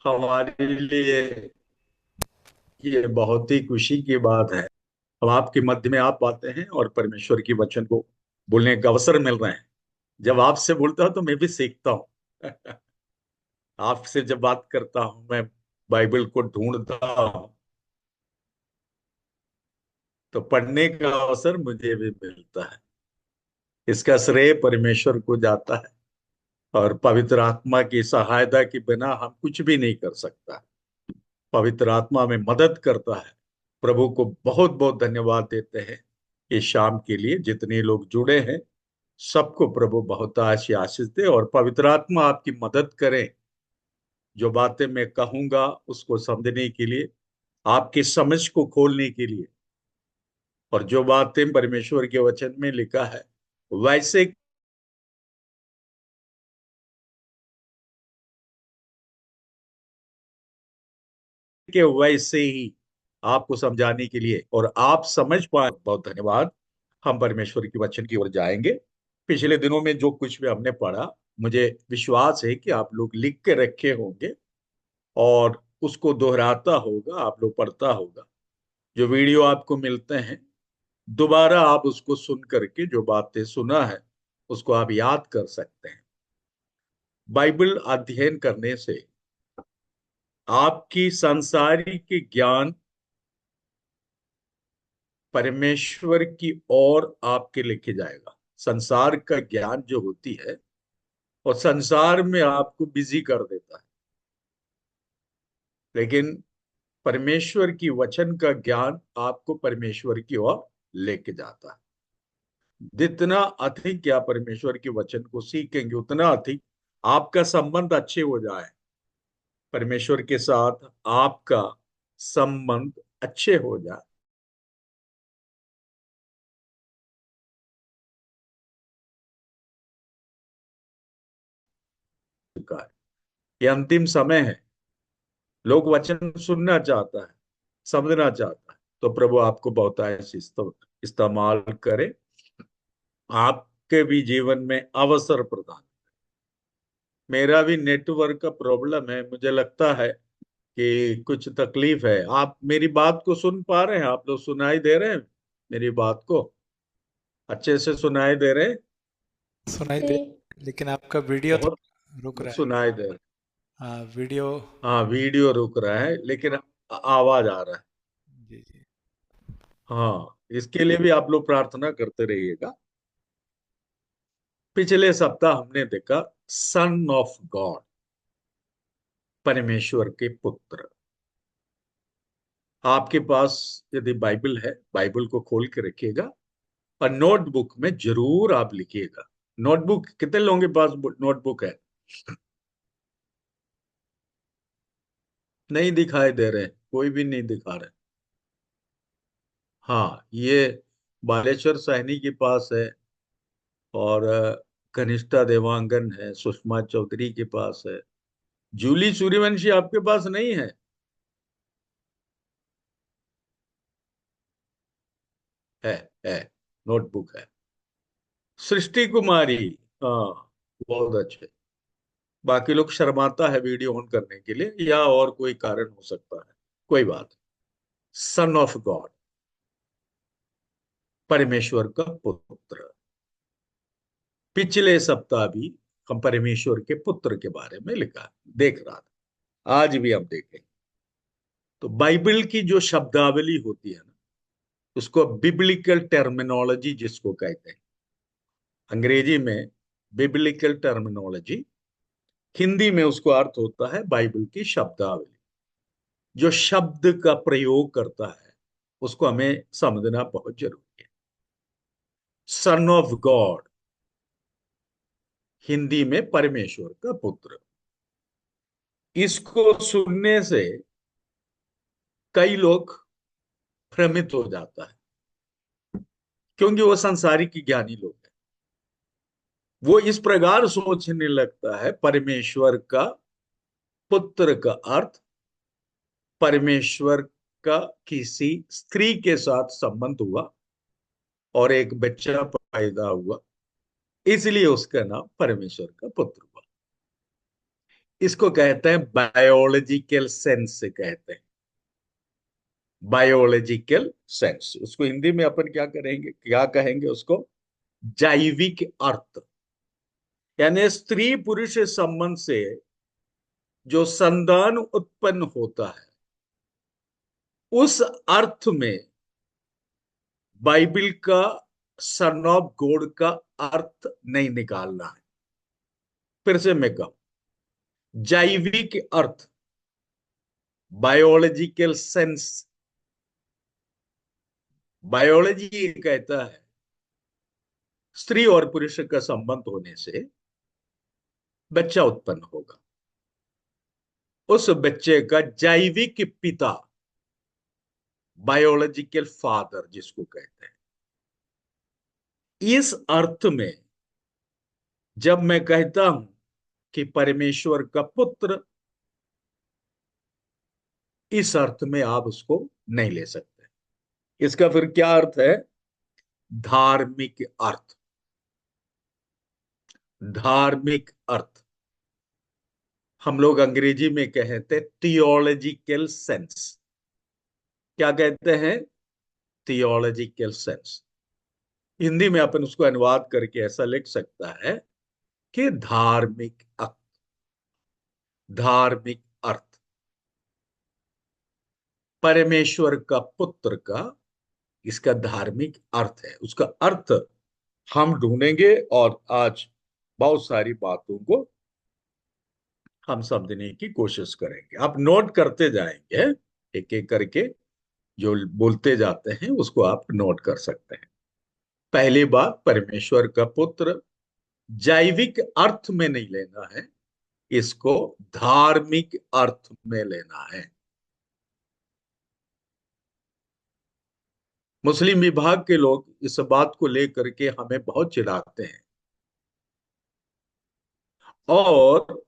हमारे लिए ये बहुत ही खुशी की बात है। हम आपके मध्य में आप पाते हैं और परमेश्वर की वचन को बोलने का अवसर मिल रहे हैं। जब आपसे बोलता हूं तो मैं भी सीखता हूँ। आपसे जब बात करता हूं मैं बाइबल को ढूंढता हूं तो पढ़ने का अवसर मुझे भी मिलता है। इसका श्रेय परमेश्वर को जाता है और पवित्र आत्मा की सहायता के बिना हम कुछ भी नहीं कर सकता। पवित्र आत्मा में मदद करता है। प्रभु को बहुत बहुत धन्यवाद देते हैं इस शाम के लिए। जितने लोग जुड़े हैं सबको प्रभु बहुत आशीष दे और पवित्र आत्मा आपकी मदद करे। जो बातें मैं कहूंगा उसको समझने के लिए, आपकी समझ को खोलने के लिए, और जो बातें परमेश्वर के वचन में लिखा है वैसे के वैसे ही आपको समझाने के लिए और आप समझ पाए। बहुत धन्यवाद। हम परमेश्वर के वचन की ओर जाएंगे। पिछले दिनों में जो कुछ भी हमने पढ़ा, मुझे विश्वास है कि आप लोग लिख के रखे होंगे और उसको दोहराता होगा, आप लोग पढ़ता होगा। जो वीडियो आपको मिलते हैं दोबारा आप उसको सुन करके जो बातें सुना है उसको आप याद कर सकते हैं। बाइबल अध्ययन करने से आपकी सांसारिक ज्ञान परमेश्वर की ओर आपके लेके जाएगा। संसार का ज्ञान जो होती है और संसार में आपको बिजी कर देता है, लेकिन परमेश्वर की वचन का ज्ञान आपको परमेश्वर की ओर लेके जाता है। जितना अधिक या परमेश्वर के वचन को सीखेंगे उतना अधिक आपका संबंध अच्छे हो जाए। परमेश्वर के साथ आपका संबंध अच्छे हो जाए। चुका है, ये अंतिम समय है। लोग वचन सुनना चाहता है, समझना चाहता है, तो प्रभु आपको बहुत इस्तेमाल करे। आपके भी जीवन में अवसर प्रदान। मेरा भी नेटवर्क का प्रॉब्लम है, मुझे लगता है कि कुछ तकलीफ है। आप मेरी बात को सुन पा रहे हैं? आप लोग सुनाई दे रहे हैं मेरी बात को? अच्छे से सुनाई दे रहे हैं? सुनाई दे। जी। लेकिन आपका वीडियो बहुत थोड़ा रुक रहा है। सुनाई दे रहा है। हाँ, वीडियो। हाँ, वीडियो रुक रहा है लेकिन आवाज आ रहा है। जी जी। हाँ, इसके लिए भी आप लोग प्रार्थना करते रहिएगा। पिछले सप्ताह हमने देखा सन ऑफ गॉड, परमेश्वर के पुत्र। आपके पास यदि बाइबल है, बाइबल को खोल के रखिएगा और नोटबुक में जरूर आप लिखिएगा। नोटबुक कितने लोगों के पास नोटबुक है? नहीं दिखाई दे रहे, कोई भी नहीं दिखा रहे। हाँ, ये बालेश्वर साहनी के पास है और कनिष्ठा देवांगन है, सुषमा चौधरी के पास है। जूली सूर्यवंशी आपके पास नहीं है? है है, नोटबुक है। सृष्टि कुमारी, हाँ, बहुत अच्छे। बाकी लोग शर्माता है वीडियो ऑन करने के लिए या और कोई कारण हो सकता है, कोई बात। सन ऑफ गॉड, परमेश्वर का पुत्र। पिछले सप्ताह भी हम परमेश्वर के पुत्र के बारे में लिखा देख रहा था, आज भी हम देखेंगे। तो बाइबल की जो शब्दावली होती है ना, उसको बिब्लिकल टर्मिनोलॉजी जिसको कहते हैं, अंग्रेजी में बिब्लिकल टर्मिनोलॉजी, हिंदी में उसको अर्थ होता है बाइबल की शब्दावली। जो शब्द का प्रयोग करता है उसको हमें समझना बहुत जरूरी है। सन ऑफ गॉड, हिंदी में परमेश्वर का पुत्र। इसको सुनने से कई लोग भ्रमित हो जाता है, क्योंकि वो संसारिक ज्ञानी लोग हैं। वो इस प्रकार सोचने लगता है परमेश्वर का पुत्र का अर्थ परमेश्वर का किसी स्त्री के साथ संबंध हुआ और एक बच्चा पैदा हुआ, इसलिए उसका नाम परमेश्वर का पुत्र हुआ। इसको कहते हैं बायोलॉजिकल सेंस से कहते हैं, बायोलॉजिकल सेंस। उसको हिंदी में अपन क्या करेंगे, क्या कहेंगे उसको, जैविक अर्थ। यानी स्त्री पुरुष संबंध से जो संतान उत्पन्न होता है, उस अर्थ में बाइबल का सन ऑफ गॉड का अर्थ नहीं निकालना है। फिर से मैं कहूं, जैविक अर्थ, बायोलॉजिकल सेंस। बायोलॉजी ये कहता है स्त्री और पुरुष का संबंध होने से बच्चा उत्पन्न होगा। उस बच्चे का जैविक पिता, बायोलॉजिकल फादर जिसको कहते हैं, इस अर्थ में जब मैं कहता हूं कि परमेश्वर का पुत्र, इस अर्थ में आप उसको नहीं ले सकते। इसका फिर क्या अर्थ है, धार्मिक अर्थ। धार्मिक अर्थ हम लोग अंग्रेजी में कहते हैं थियोलॉजिकल सेंस। क्या कहते हैं, थियोलॉजिकल सेंस। हिंदी में अपन उसको अनुवाद करके ऐसा लिख सकता है कि धार्मिक अर्थ। धार्मिक अर्थ परमेश्वर का पुत्र का, इसका धार्मिक अर्थ है। उसका अर्थ हम ढूंढेंगे और आज बहुत सारी बातों को हम समझने की कोशिश करेंगे। आप नोट करते जाएंगे एक एक करके, जो बोलते जाते हैं उसको आप नोट कर सकते हैं। पहली बात, परमेश्वर का पुत्र जैविक अर्थ में नहीं लेना है, इसको धार्मिक अर्थ में लेना है। मुस्लिम विभाग के लोग इस बात को लेकर के हमें बहुत चिढ़ाते हैं, और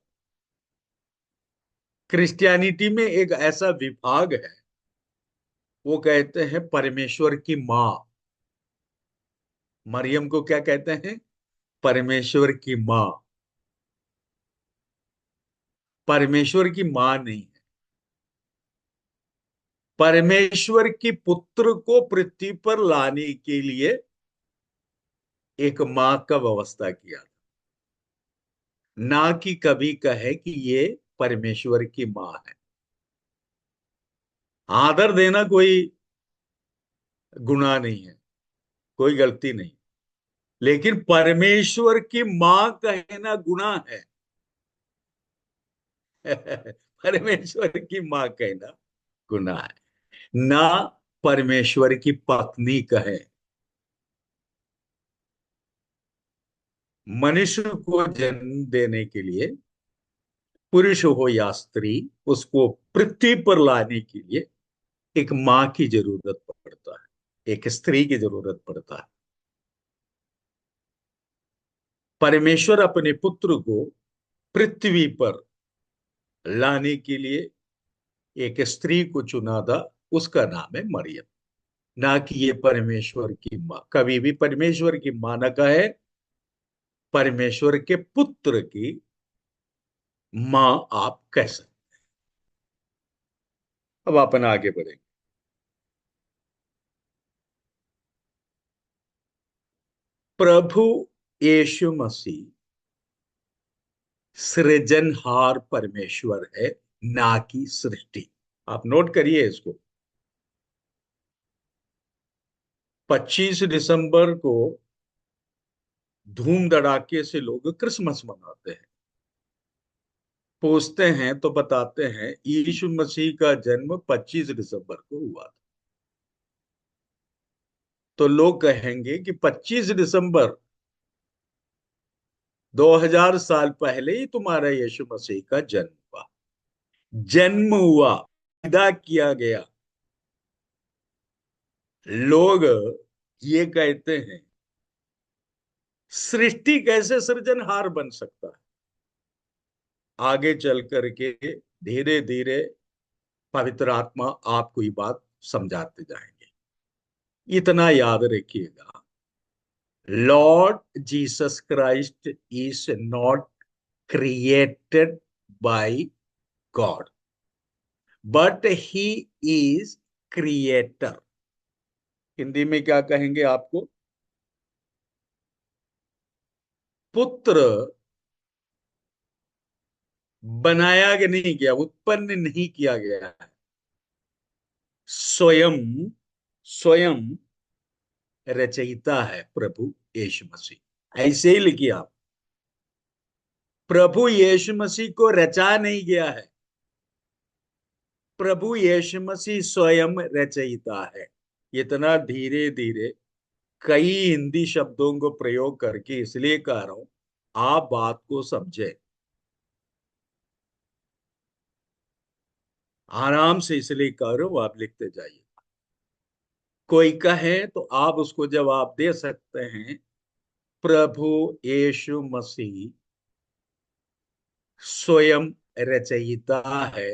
क्रिश्चियनिटी में एक ऐसा विभाग है, वो कहते हैं परमेश्वर की मां। मरियम को क्या कहते हैं, परमेश्वर की मां। परमेश्वर की मां नहीं है, परमेश्वर की पुत्र को पृथ्वी पर लाने के लिए एक मां का व्यवस्था किया था। ना कि कभी कहे कि ये परमेश्वर की मां है। आदर देना कोई गुनाह नहीं है, कोई गलती नहीं, लेकिन परमेश्वर की मां कहना गुनाह है। परमेश्वर की मां कहना गुनाह है। ना परमेश्वर की पत्नी कहे। मनुष्य को जन्म देने के लिए, पुरुष हो या स्त्री, उसको पृथ्वी पर लाने के लिए एक मां की जरूरत पड़ता है, एक स्त्री की जरूरत पड़ता है। परमेश्वर अपने पुत्र को पृथ्वी पर लाने के लिए एक स्त्री को चुना था, उसका नाम है मरियम। ना कि ये परमेश्वर की मां। कभी भी परमेश्वर की मां न कहे, परमेश्वर के पुत्र की मां आप कह सकते। अब अपन आगे बढ़ेंगे। प्रभु यीशु मसीह सृजनहार परमेश्वर है, ना कि सृष्टि। आप नोट करिए इसको। 25 दिसंबर को धूम धड़ाके से लोग क्रिसमस मनाते हैं। पूछते हैं तो बताते हैं यीशु मसीह का जन्म 25 दिसंबर को हुआ था। तो लोग कहेंगे कि 25 दिसंबर 2000 साल पहले ही तुम्हारा यीशु मसीह का जन्म हुआ। जन्म हुआ, पैदा किया गया। लोग ये कहते हैं सृष्टि कैसे सृजनहार बन सकता है। आगे चल करके धीरे धीरे पवित्र आत्मा आपको ये बात समझाते जाएंगे। इतना याद रखिएगा, Lord Jesus Christ is not created by God, but he is creator। Hindi में क्या कहेंगे आपको? पुत्र बनाया नहीं गया, उत्पन्न नहीं किया गया है, स्वयं स्वयं रचयिता है प्रभु यीशु मसीह। ऐसे ही लिखिए आप, प्रभु यीशु मसीह को रचा नहीं गया है, प्रभु यीशु मसीह स्वयं रचयिता है। इतना धीरे धीरे कई हिंदी शब्दों को प्रयोग करके इसलिए कह रहा हूं, आप बात को समझे, आराम से इसलिए कह रहा हूं, आप लिखते जाइए। कोई कहे तो आप उसको जवाब दे सकते हैं, प्रभु यीशु मसीह स्वयं रचयिता है,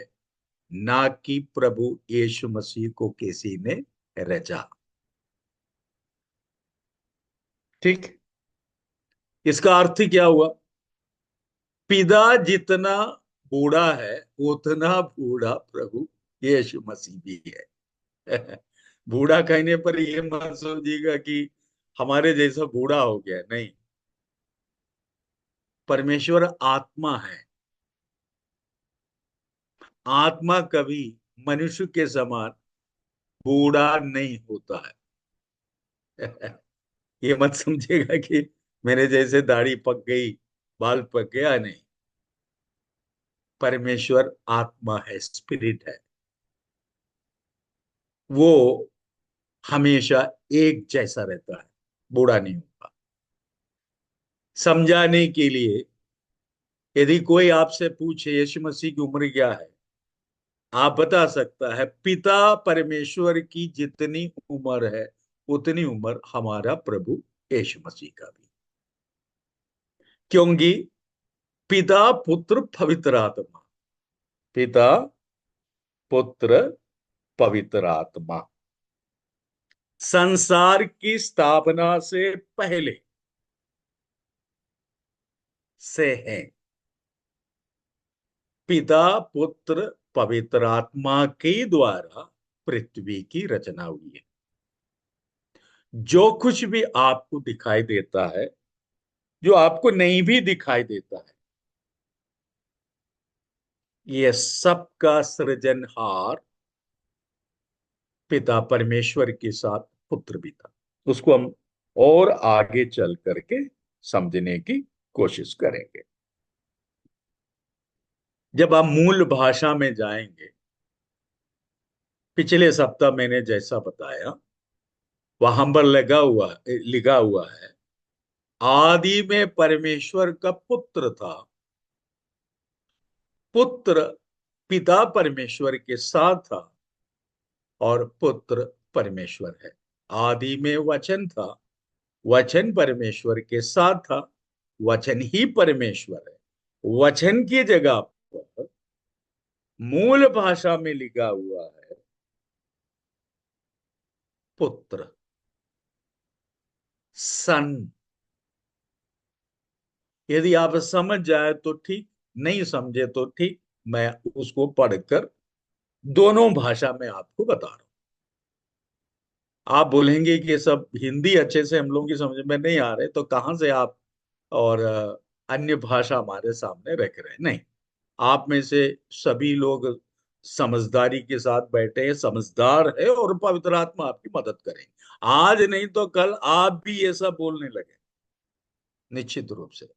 ना कि प्रभु यीशु मसीह को किसी ने रचा। ठीक। इसका अर्थ क्या हुआ? पिता जितना बूढ़ा है उतना बूढ़ा प्रभु यीशु मसीह भी है। बूढ़ा कहने पर यह मत समझिएगा कि हमारे जैसा बूढ़ा हो गया, नहीं। परमेश्वर आत्मा है, आत्मा कभी मनुष्य के समान बूढ़ा नहीं होता है। ये मत समझिएगा कि मेरे जैसे दाढ़ी पक गई, बाल पक गया, नहीं। परमेश्वर आत्मा है, स्पिरिट है, वो हमेशा एक जैसा रहता है, बूढ़ा नहीं होता। समझाने के लिए यदि कोई आपसे पूछे यीशु मसीह की उम्र क्या है, आप बता सकता है पिता परमेश्वर की जितनी उम्र है उतनी उम्र हमारा प्रभु यीशु मसीह का भी। क्योंकि पिता पुत्र पवित्र आत्मा, पिता पुत्र पवित्र आत्मा संसार की स्थापना से पहले से है। पिता पुत्र पवित्र आत्मा के द्वारा पृथ्वी की रचना हुई है। जो कुछ भी आपको दिखाई देता है, जो आपको नहीं भी दिखाई देता है, ये सबका सृजनहार पिता परमेश्वर के साथ पुत्र भी था। उसको हम और आगे चल करके समझने की कोशिश करेंगे। जब आप मूल भाषा में जाएंगे, पिछले सप्ताह मैंने जैसा बताया, वहां पर लिखा हुआ है, आदि में परमेश्वर का पुत्र था, पुत्र पिता परमेश्वर के साथ था और पुत्र परमेश्वर है। आदि में वचन था, वचन परमेश्वर के साथ था, वचन ही परमेश्वर है। वचन की जगह पर मूल भाषा में लिखा हुआ है पुत्र, सन। यदि आप समझ जाए तो ठीक, नहीं समझे तो ठीक, मैं उसको पढ़कर दोनों भाषा में आपको बता रहा हूं। आप बोलेंगे कि ये सब हिंदी अच्छे से हम लोगों की समझ में नहीं आ रहे, तो कहां से आप और अन्य भाषा हमारे सामने रख रहे हैं? नहीं, आप में से सभी लोग समझदारी के साथ बैठे हैं, समझदार है, और पवित्र आत्मा आपकी मदद करेंगे। आज नहीं तो कल आप भी ये सब बोलने लगे, निश्चित रूप से।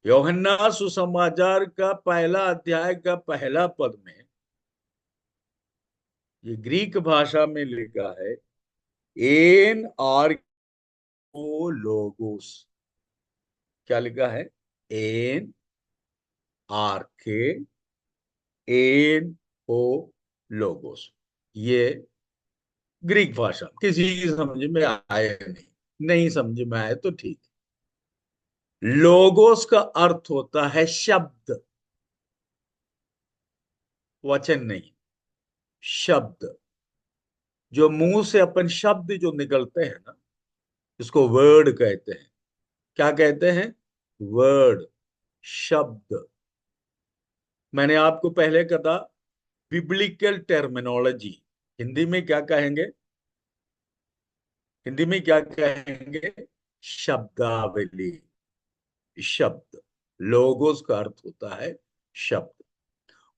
यूहन्ना सुसमाचार का पहला अध्याय का पहला पद में ये ग्रीक भाषा में लिखा है, एन आर ओ लोगोस। क्या लिखा है? एन आर के एन ओ लोगोस। ये ग्रीक भाषा किसी की समझ में आए नहीं, नहीं समझ में आए तो ठीक। लोगोस का अर्थ होता है शब्द, वचन नहीं, शब्द। जो मुंह से अपन शब्द जो निकलते हैं ना, इसको वर्ड कहते हैं। क्या कहते हैं? वर्ड, शब्द। मैंने आपको पहले कहा बिब्लिकल टर्मिनोलॉजी। हिंदी में क्या कहेंगे? हिंदी में क्या कहेंगे? शब्दावली। शब्द, लोगोस का अर्थ होता है शब्द।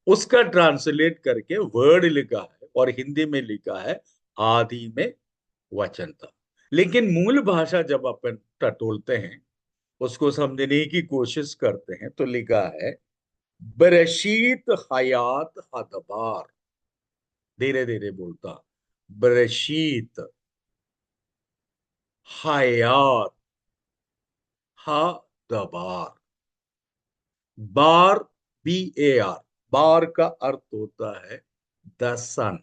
उसका ट्रांसलेट करके वर्ड लिखा है और हिंदी में लिखा है आदि में वचन था। लेकिन मूल भाषा जब अपन टटोलते हैं, उसको समझने की कोशिश करते हैं, तो लिखा है बरशीत हयात हदबार। धीरे धीरे बोलता, बरशीत हयात हदबार। बार, BAR, बार का अर्थ होता है द सन।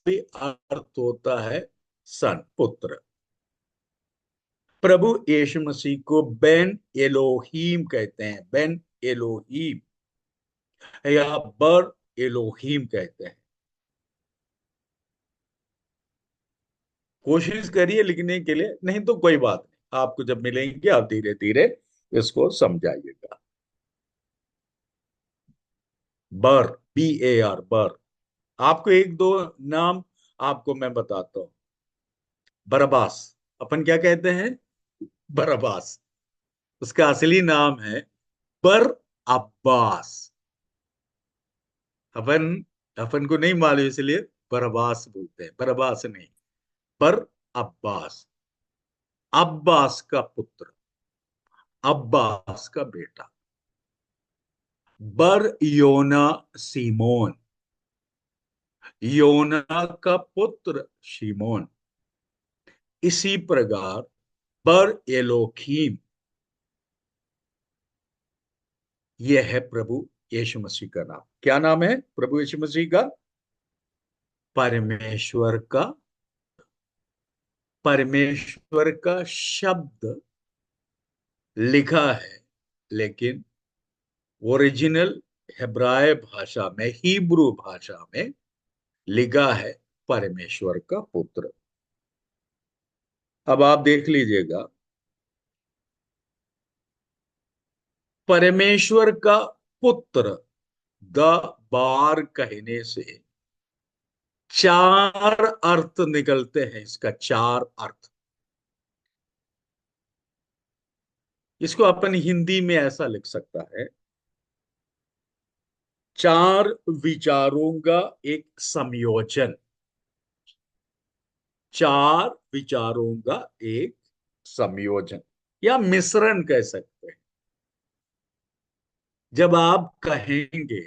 अर्थ होता है सन, पुत्र। प्रभु यीशु मसीह को बेन एलोहीम कहते हैं, बेन एलोहीम, या बर एलोहीम कहते हैं। कोशिश करिए लिखने के लिए, नहीं तो कोई बात नहीं, आपको जब मिलेंगे आप धीरे धीरे इसको समझाइएगा। बर, BAR, बर। आपको एक दो नाम आपको मैं बताता हूं। बरबास, अपन क्या कहते हैं? बरबास। उसका असली नाम है बर अब्बास। अपन अपन को नहीं मालूम इसलिए बरबास बोलते हैं, बरबास नहीं, बर अब्बास। अब्बास का पुत्र, अब्बास का बेटा। बर योना सीमोन, योना का पुत्र शिमोन। इसी प्रकार बर एलोकीम, यह है प्रभु यीशु मसीह का नाम। क्या नाम है प्रभु यीशु मसीह का? परमेश्वर का, परमेश्वर का शब्द लिखा है, लेकिन ओरिजिनल हेब्राय भाषा में, हिब्रू भाषा में लिखा है परमेश्वर का पुत्र। अब आप देख लीजिएगा, परमेश्वर का पुत्र द बार कहने से चार अर्थ निकलते हैं। इसका चार अर्थ, इसको अपन हिंदी में ऐसा लिख सकता है, चार विचारों का एक संयोजन। चार विचारों का एक संयोजन या मिश्रण कह सकते हैं। जब आप कहेंगे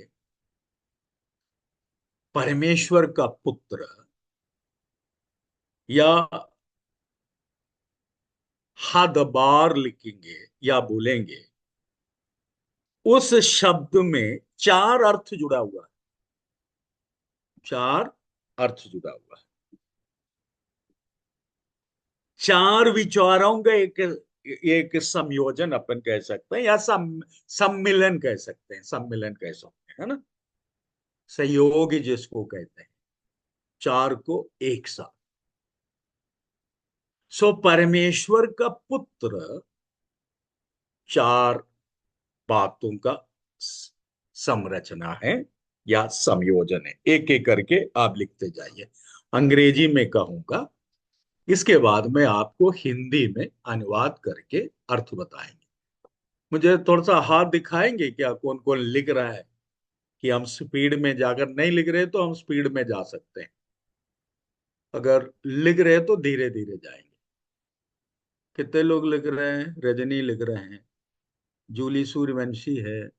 परमेश्वर का पुत्र, या हद बार लिखेंगे या बोलेंगे, उस शब्द में चार अर्थ जुड़ा हुआ है। चार अर्थ जुड़ा हुआ है, चार विचारों का एक एक संयोजन अपन कह सकते हैं, या सम्मिलन कह सकते हैं, सम्मिलन कह सकते हैं, है ना? सहयोग जिसको कहते हैं, चार को एक साथ। सो परमेश्वर का पुत्र चार बातों का संरचना है या संयोजन है। एक एक करके आप लिखते जाइए। अंग्रेजी में कहूंगा, इसके बाद में आपको हिंदी में अनुवाद करके अर्थ बताएंगे। मुझे थोड़ा सा हाथ दिखाएंगे क्या, कौन कौन लिख रहा है? कि हम स्पीड में जाकर, नहीं लिख रहे तो हम स्पीड में जा सकते हैं, अगर लिख रहे तो धीरे धीरे जाएंगे। कितने लोग लिख रहे हैं? रजनी लिख रहे हैं, जूली सूर्यवंशी है,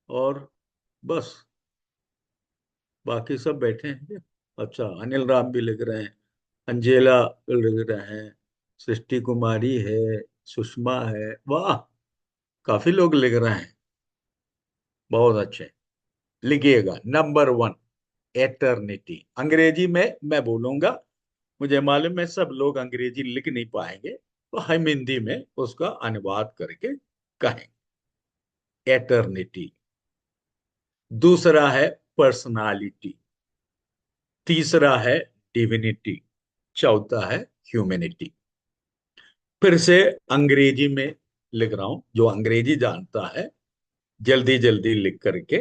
और बस बाकी सब बैठे हैं क्या? अच्छा, अनिल राम भी लिख रहे हैं, अंजेला लिख रहे हैं, सृष्टि कुमारी है, सुषमा है। वाह, काफी लोग लिख रहे हैं, बहुत अच्छे। लिखिएगा नंबर 1, एटर्निटी। अंग्रेजी में मैं बोलूंगा, मुझे मालूम है सब लोग अंग्रेजी लिख नहीं पाएंगे, तो हम हिंदी में उसका अनुवाद करके कहेंगे। एटर्निटी। दूसरा है पर्सनालिटी, तीसरा है डिविनिटी, चौथा है ह्यूमैनिटी। फिर से अंग्रेजी में लिख रहा हूं, जो अंग्रेजी जानता है जल्दी जल्दी लिख करके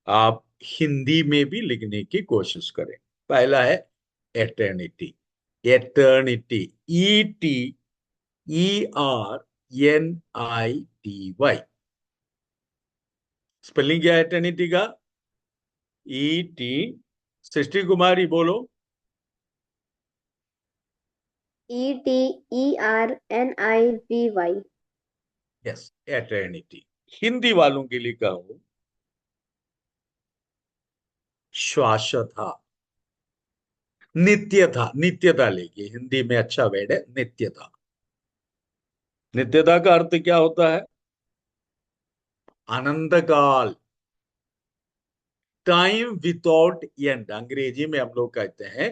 आप हिंदी में भी लिखने की कोशिश करें। पहला है एटर्निटी, एटर्निटी, ETERNITY। स्पेलिंग क्या है एटर्निटी का? ET, सृष्टि कुमारी बोलो। ETERNIVY। Yes, eternity. हिंदी वालों के लिए कहूं, शाश्वता, नित्यता, नित्यता लेके हिंदी में अच्छा वर्ड है नित्यता। नित्यता का अर्थ क्या होता है? अनंत काल, टाइम विदाउट एंड। अंग्रेजी में हम लोग कहते हैं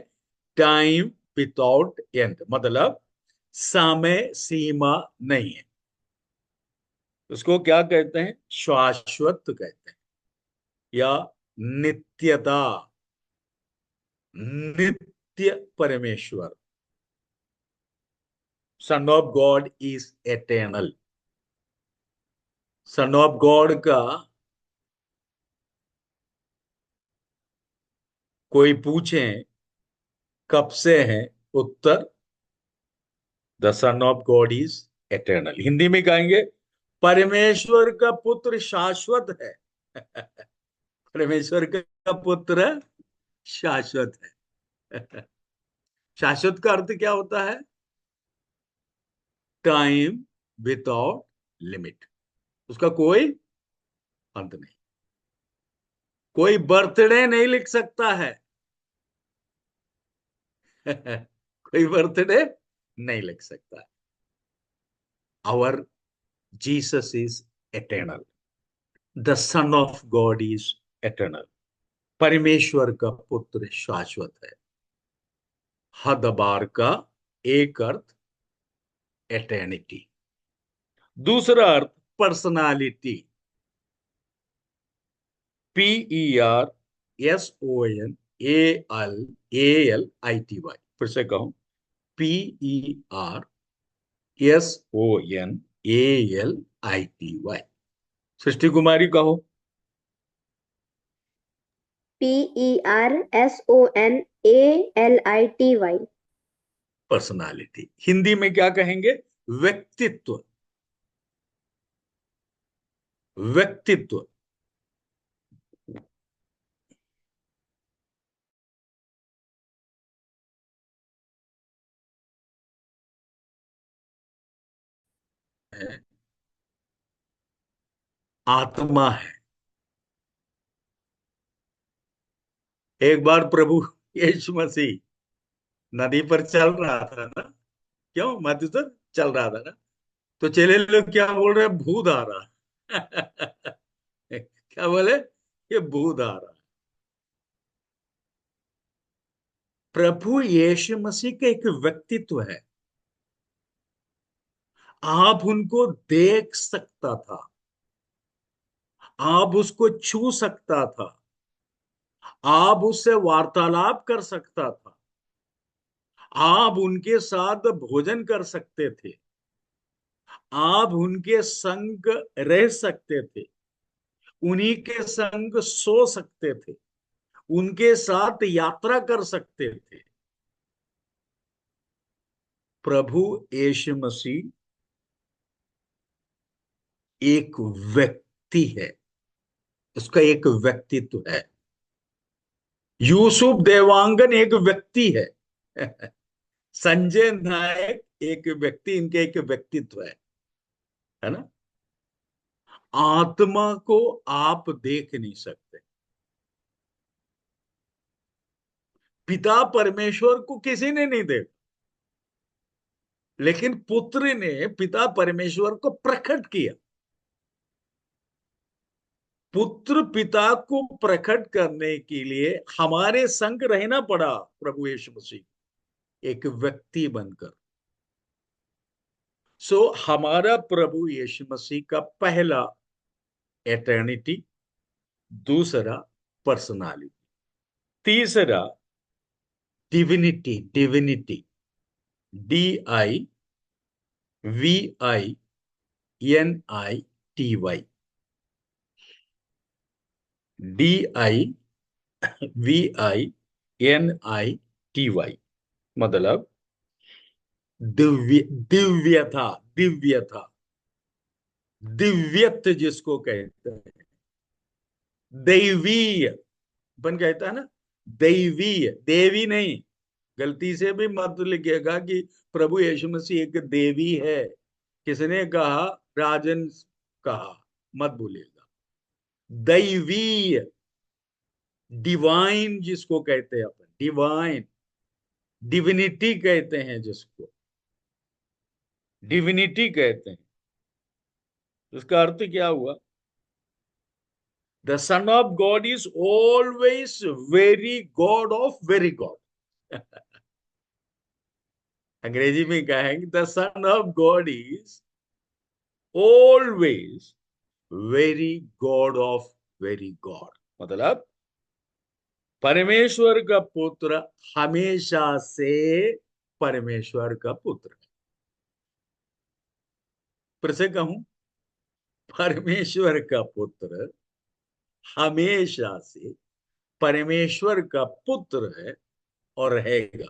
टाइम विदाउट एंड, मतलब समय सीमा नहीं है। उसको क्या कहते हैं? शाश्वत कहते हैं, या नित्यता, नित्य परमेश्वर। Son of God is eternal. Son of God का कोई पूछे कब से है, उत्तर the son of God is eternal. Hindi में कहेंगे परमेश्वर का पुत्र शाश्वत है। परमेश्वर का पुत्र शाश्वत है। शाश्वत का अर्थ क्या होता है? टाइम विदाउट लिमिट, उसका कोई अंत नहीं। कोई बर्थडे नहीं लिख सकता है। कोई बर्थडे नहीं लिख सकता है। Our Jesus is eternal, the son of God is eternal. परमेश्वर का पुत्र शाश्वत है। हद बार का एक अर्थ एटर्निटी, दूसरा अर्थ पर्सनालिटी, PERSONALALITY। फिर से कहूं, PERSONALITY। सृष्टि कुमारी कहो। PERSONALITY। पर्सनालिटी हिंदी में क्या कहेंगे? व्यक्तित्व, व्यक्तित्व। आत्मा है। एक बार प्रभु यीशु मसीह नदी पर चल रहा था ना, क्यों माथु सर, चल रहा था ना, तो चेले लोग क्या बोल रहे हैं? भूत आ रहा। क्या बोले? ये भूत आ रहा। प्रभु यीशु मसीह का एक व्यक्तित्व है। आप उनको देख सकता था, आप उसको छू सकता था, आप उससे वार्तालाप कर सकता था, आप उनके साथ भोजन कर सकते थे, आप उनके संग रह सकते थे, उन्हीं के संग सो सकते थे, उनके साथ यात्रा कर सकते थे। प्रभु यीशु मसीह एक व्यक्ति है, उसका एक व्यक्तित्व है। यूसुफ देवांगन एक व्यक्ति है। संजय नायक एक व्यक्ति, इनके एक व्यक्तित्व है ना। आत्मा को आप देख नहीं सकते। पिता परमेश्वर को किसी ने नहीं देखा, लेकिन पुत्र ने पिता परमेश्वर को प्रकट किया। पुत्र पिता को प्रकट करने के लिए हमारे संग रहना पड़ा प्रभु यीशु मसीह एक व्यक्ति बनकर। सो हमारा प्रभु यीशु मसीह का पहला एटर्निटी, दूसरा पर्सनालिटी, तीसरा डिविनिटी, डिविनिटी, DIVINITY, DIVINITY, मतलब दिव्य, दिव्य था, दिव्य था, दिव्यत्व जिसको कहते हैं, दैवीय, अपन कहता है ना, दैवीय, देवी नहीं। गलती से भी मत लिखिएगा कि प्रभु यीशु मसीह एक देवी है, किसने कहा, राजन कहा, मत भूलिएगा। दैवीय, डिवाइन जिसको कहते हैं अपन, डिवाइन, डिविनिटी कहते हैं जिसको, डिविनिटी कहते हैं। उसका अर्थ क्या हुआ? The son of God is always very God of very God. अंग्रेजी में कहेंगे the son of God is always very God of very God, मतलब परमेश्वर का पुत्र हमेशा से परमेश्वर का पुत्र है। फिर से कहूं, परमेश्वर का पुत्र हमेशा से परमेश्वर का पुत्र है और रहेगा।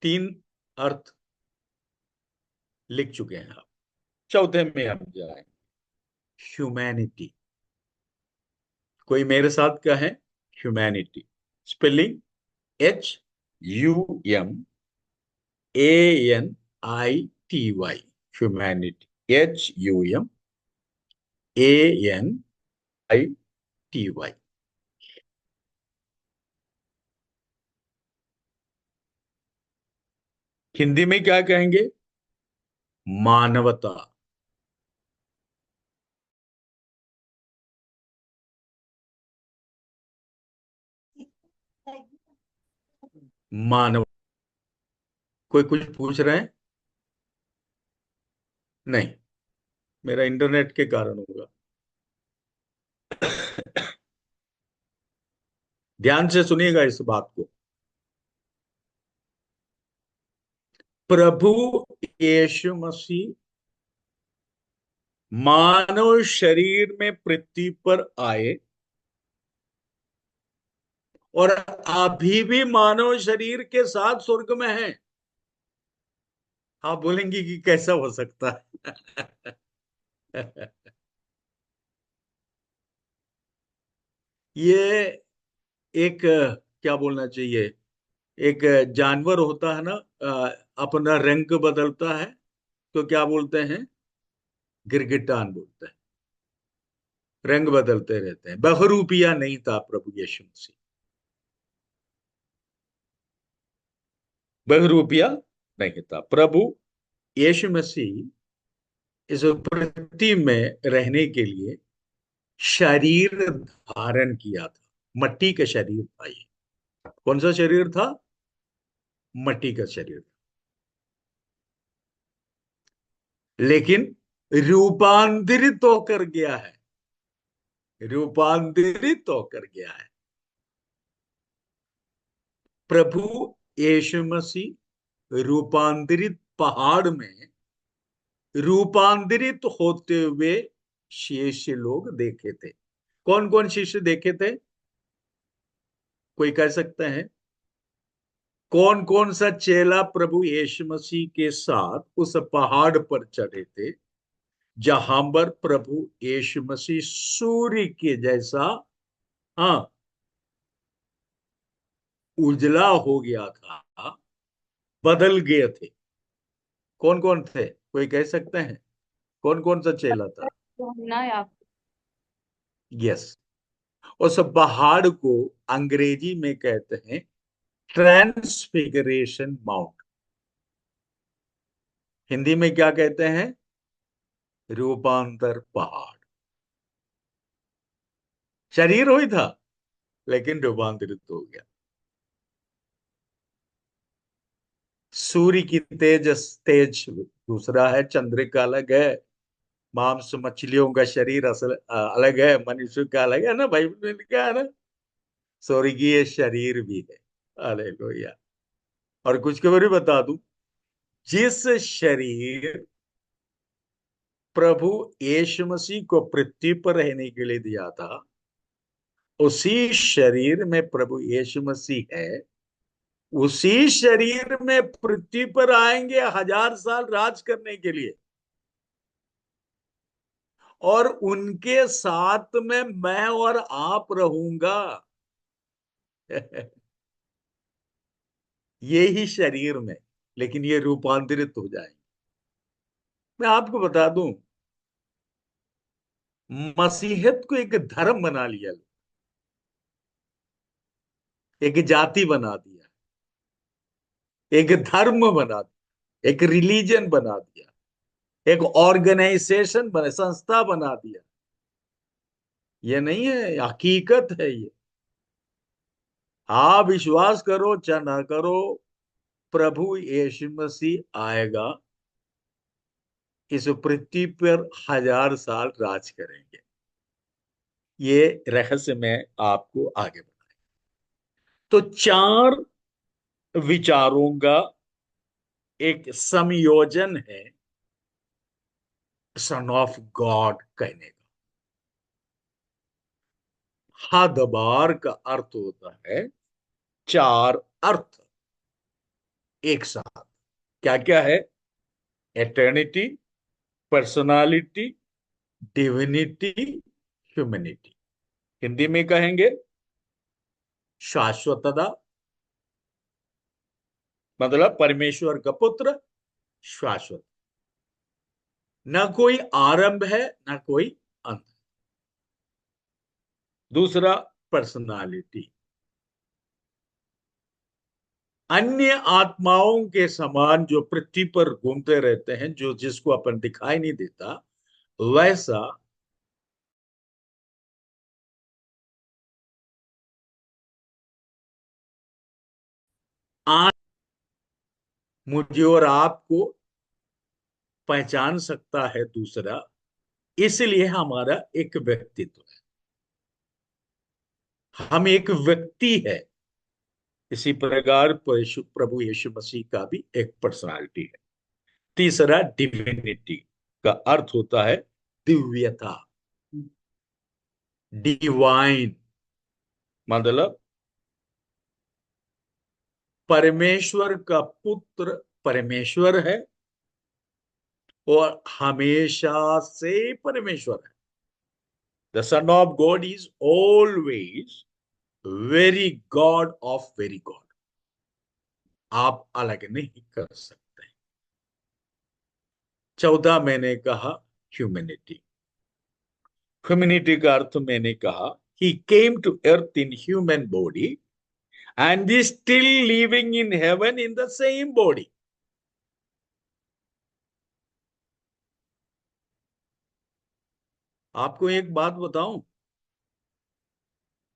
तीन अर्थ लिख चुके हैं आप, चौथे में हम जाएंगे, ह्यूमैनिटी। कोई मेरे साथ का है, humanity, spelling HUMANITY, humanity, HUMANITY। Hindi में क्या कहेंगे? मानवता, मानव। कोई कुछ पूछ रहे हैं? नहीं, मेरा इंटरनेट के कारण होगा। ध्यान से सुनिएगा इस बात को। प्रभु यीशु मसीह मानव शरीर में पृथ्वी पर आए और अभी भी मानव शरीर के साथ स्वर्ग में है। आप बोलेंगे कि कैसा हो सकता है? ये एक, क्या बोलना चाहिए, एक जानवर होता है ना, अपना रंग बदलता है तो क्या बोलते हैं? गिरगिटान बोलते हैं। रंग बदलते रहते हैं। बहुरूपिया नहीं था प्रभु यीशु मसीह, बहुरूपिया नहीं था। प्रभु यीशु मसीह इस पृथ्वी में रहने के लिए शरीर धारण किया था। मट्टी का शरीर था ये। कौन सा शरीर था? मट्टी का शरीर था। लेकिन रूपांतरित होकर गया है, रूपांतरित होकर गया है। प्रभु यीशु मसीह रूपांतरित पहाड़ में रूपांतरित होते हुए शिष्य लोग देखे थे। कौन कौन शिष्य देखे थे? कोई कह सकते हैं? कौन कौन सा चेला प्रभु यीशु मसीह के साथ उस पहाड़ पर चढ़े थे जहां पर प्रभु यीशु मसीह सूर्य के जैसा, हाँ, उजला हो गया था, बदल गए थे? कौन कौन थे? कोई कह सकते हैं कौन कौन सा चेला था? ना या यस, उस पहाड़ को अंग्रेजी में कहते हैं ट्रांसफिगरेशन माउंट। हिंदी में क्या कहते हैं? रूपांतर पहाड़। शरीर हुई था लेकिन रूपांतरित हो गया। सूर्य की तेज तेज दूसरा है, चंद्रिका अलग है, मांस मछलियों का शरीर असल अलग है, मनुष्य का अलग है ना, बाइबल में लिखा है ना। स्वर्गीय शरीर भी है। हालेलुया। और कुछ खबर भी बता दूं, जिस शरीर प्रभु यीशु मसीह को पृथ्वी पर रहने के लिए दिया था, उसी शरीर में प्रभु यीशु मसीह है। उसी शरीर में पृथ्वी पर आएंगे 1000 साल राज करने के लिए, और उनके साथ में मैं और आप रहूंगा। ये ही शरीर में, लेकिन ये रूपांतरित हो जाएंगे। मैं आपको बता दूं, मसीहत को एक धर्म बना लिया, एक जाति बना दिया, एक धर्म बना दिया, एक रिलीजन बना दिया, एक ऑर्गेनाइजेशन बना, संस्था बना दिया। ये नहीं है, हकीकत है ये। आप विश्वास करो चाहे ना करो, प्रभु यीशु मसीह आएगा, इस पृथ्वी पर 1000 साल राज करेंगे। ये रहस्य मैं आपको आगे बताऊं। तो 4 विचारों का एक संयोजन है सन ऑफ गॉड कहने का। हदबार का अर्थ होता है 4 अर्थ एक साथ। क्या क्या है? Eternity, personality, divinity, humanity. Hindi में कहेंगे शाश्वतता, मतलब परमेश्वर का पुत्र शाश्वत, न कोई आरंभ है न कोई अंत। दूसरा, पर्सनालिटी, अन्य आत्माओं के समान जो पृथ्वी पर घूमते रहते हैं, जो जिसको अपन दिखाई नहीं देता, वैसा आज मुझे और आपको पहचान सकता है। दूसरा, इसलिए हमारा एक व्यक्तित्व है, हम एक व्यक्ति है। इसी प्रकार प्रभु यीशु मसीह का भी एक पर्सनालिटी है। तीसरा, डिविनिटी का अर्थ होता है दिव्यता, डिवाइन, मतलब परमेश्वर का पुत्र परमेश्वर है और हमेशा से परमेश्वर है। The son of God is always very God of very God. आप अलग नहीं कर सकते। 14 मैंने कहा ह्यूमैनिटी। ह्यूमैनिटी का अर्थ मैंने कहा, he came to earth in human body and is still living in heaven in the same body. आपको एक बात बताऊं,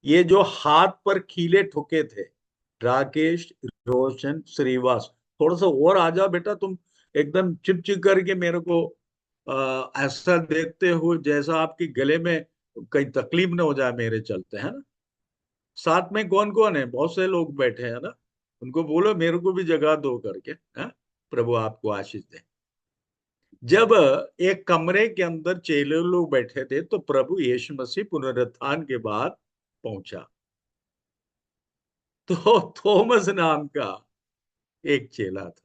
ये जो हाथ पर खीले ठुके थे, राकेश, रोशन, श्रीवास, थोड़ा सा और आ जाओ बेटा तुम। एकदम चिप चिप करके मेरे को ऐसा देखते हो जैसा आपके गले में कहीं तकलीफ ना हो जाए मेरे चलते, है ना। साथ में कौन कौन है? बहुत से लोग बैठे हैं ना, उनको बोलो मेरे को भी जगह दो करके, है। प्रभु आपको आशीष दे। जब एक कमरे के अंदर चेले लोग बैठे थे, तो प्रभु यीशु मसीह पुनरुत्थान के बाद पहुंचा। तो थॉमस नाम का एक चेला था,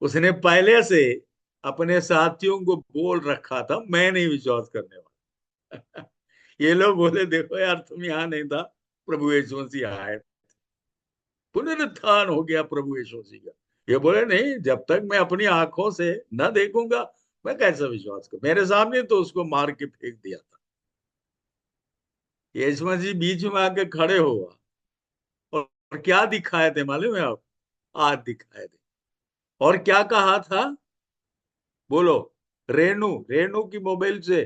उसने पहले से अपने साथियों को बोल रखा था, मैं नहीं विश्वास करने वाला। ये लोग बोले देखो यार, तुम यहां नहीं था, प्रभु यीशु मसीह आए, पुनरुत्थान हो गया प्रभु यीशु मसीह का। ये बोले नहीं, जब तक मैं अपनी आंखों से न देखूंगा मैं कैसा विश्वास करूं। मेरे सामने तो उसको मार के फेंक दिया था। यीशु मसीह बीच में आके खड़े हुआ और क्या दिखाए थे मालूम है आप? हाथ दिखाए थे। और क्या कहा था? बोलो। रेनू, रेनू की मोबाइल से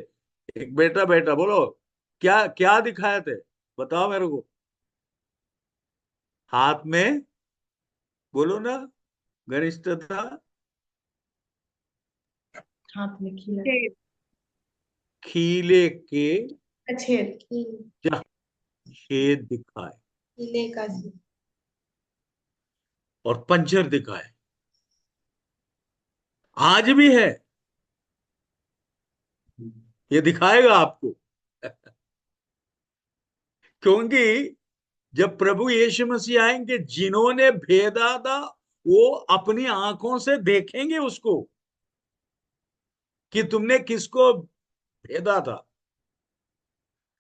एक बेटा बेटा बोलो, क्या क्या दिखाए थे? बताओ मेरे को। हाथ में, बोलो ना, घनिष्ठता, हाथ में खीला खीले के छेद जहाँ छेद दिखाए कीले का छेद। और पंचर दिखाए, आज भी है, ये दिखाएगा आपको। क्योंकि जब प्रभु यीशु मसीह आएंगे, जिन्होंने भेदा था वो अपनी आंखों से देखेंगे उसको, कि तुमने किसको भेदा था,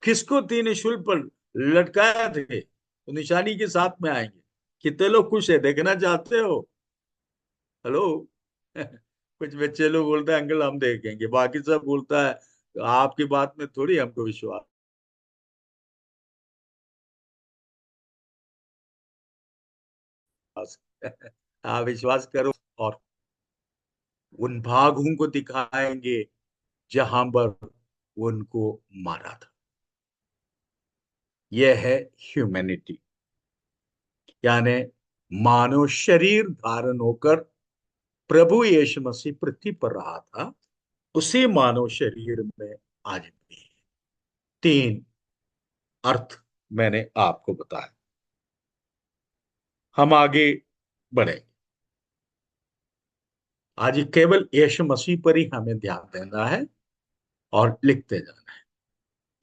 किसको तीन शूल पर लटकाया थे, तो निशानी के साथ में आएंगे। कितने लोग खुश है, देखना चाहते हो? हेलो। कुछ बच्चे लोग बोलते हैं अंकल हम देखेंगे, बाकी सब बोलता है आपकी बात में थोड़ी हमको विश्वास। आप विश्वास करो, और उन भागों को दिखाएंगे जहां पर उनको मारा था। यह है ह्यूमैनिटी, यानी मानव शरीर धारण होकर प्रभु यीशु मसीह पृथ्वी पर रहा था, उसी मानव शरीर में आज भी है। तीन अर्थ मैंने आपको बताया। हम आगे बढ़े। आज केवल यीशु मसीह पर ही हमें ध्यान देना है और लिखते जाना है।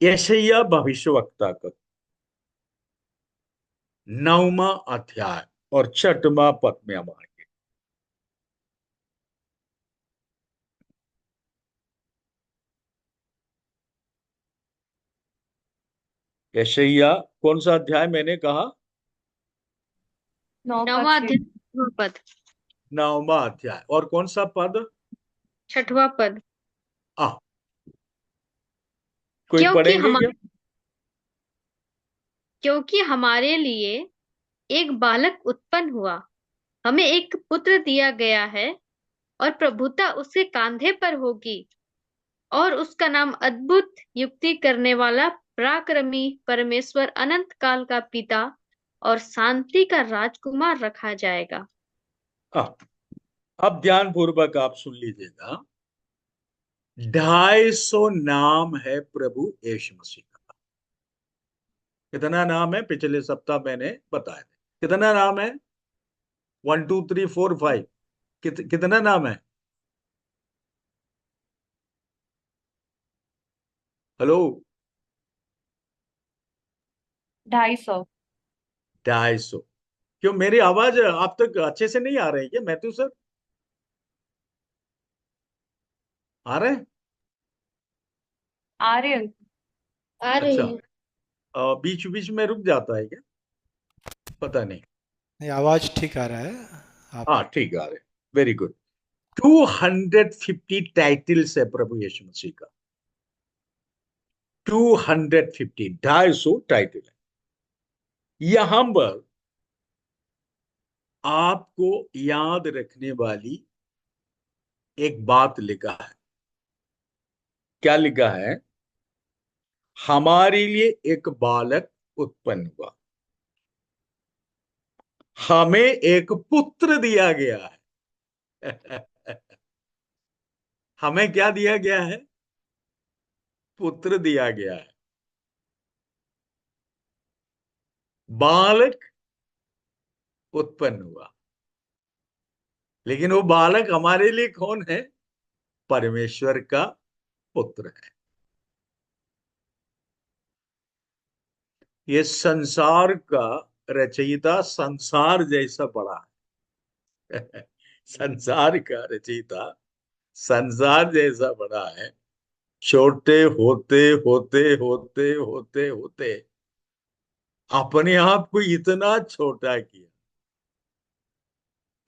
यशायाह भविष्यवक्ता का 9वां अध्याय और 6वां पद में हम आएंगे। यशायाह कौन सा अध्याय मैंने कहा? 9वां अध्याय 6वां पद। 9वां अध्याय और कौन सा पद? 6वां पद। आ कोई क्योंकि पढ़ेंगे क्या? क्योंकि हमारे लिए एक बालक उत्पन्न हुआ, हमें एक पुत्र दिया गया है, और प्रभुता उसके कांधे पर होगी, और उसका नाम अद्भुत, युक्ति करने वाला, पराक्रमी, परमेश्वर, अनंत काल का पिता और शांति का राजकुमार रखा जाएगा। अब ध्यान पूर्वक आप सुन लीजिएगा। 250 नाम है प्रभु यीशु मसीह का। कितना नाम है? पिछले सप्ताह मैंने बताया था। कितना नाम है? 1 2 3 4 5। कितना नाम है? हेलो। 250। 250। क्यों मेरी आवाज आप तक अच्छे से नहीं आ रही है क्या मैथ्यू सर? आ रहे हैं? आ रहे हैं। आ रही अच्छा, है। बीच बीच में रुक जाता है क्या? पता नहीं। नहीं, आवाज ठीक आ रहा है आप। हाँ ठीक आ रहे, वेरी गुड। 250 टाइटल्स है प्रभु यीशु मसीह का। 250, 250 टाइटल है। यहां पर आपको याद रखने वाली एक बात लिखा है। क्या लिखा है? हमारे लिए एक बालक उत्पन्न हुआ, हमें एक पुत्र दिया गया है। हमें क्या दिया गया है? पुत्र दिया गया है। बालक उत्पन्न हुआ, लेकिन वो बालक हमारे लिए कौन है? परमेश्वर का पुत्र है। ये संसार का रचयिता संसार जैसा बड़ा है। संसार का रचयिता संसार जैसा बड़ा है। छोटे होते होते होते होते होते अपने आप को इतना छोटा किया,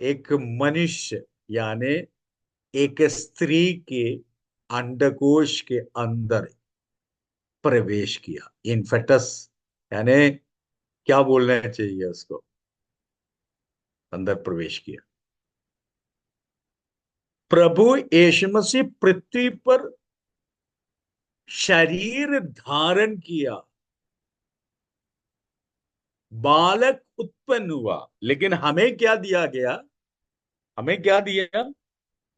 एक मनुष्य यानी एक स्त्री के अंडकोश के अंदर प्रवेश किया। इनफेटस यानी क्या बोलना चाहिए उसको? अंदर प्रवेश किया। प्रभु यीशु मसीह पृथ्वी पर शरीर धारण किया, बालक उत्पन्न हुआ, लेकिन हमें क्या दिया गया? हमें क्या दिया?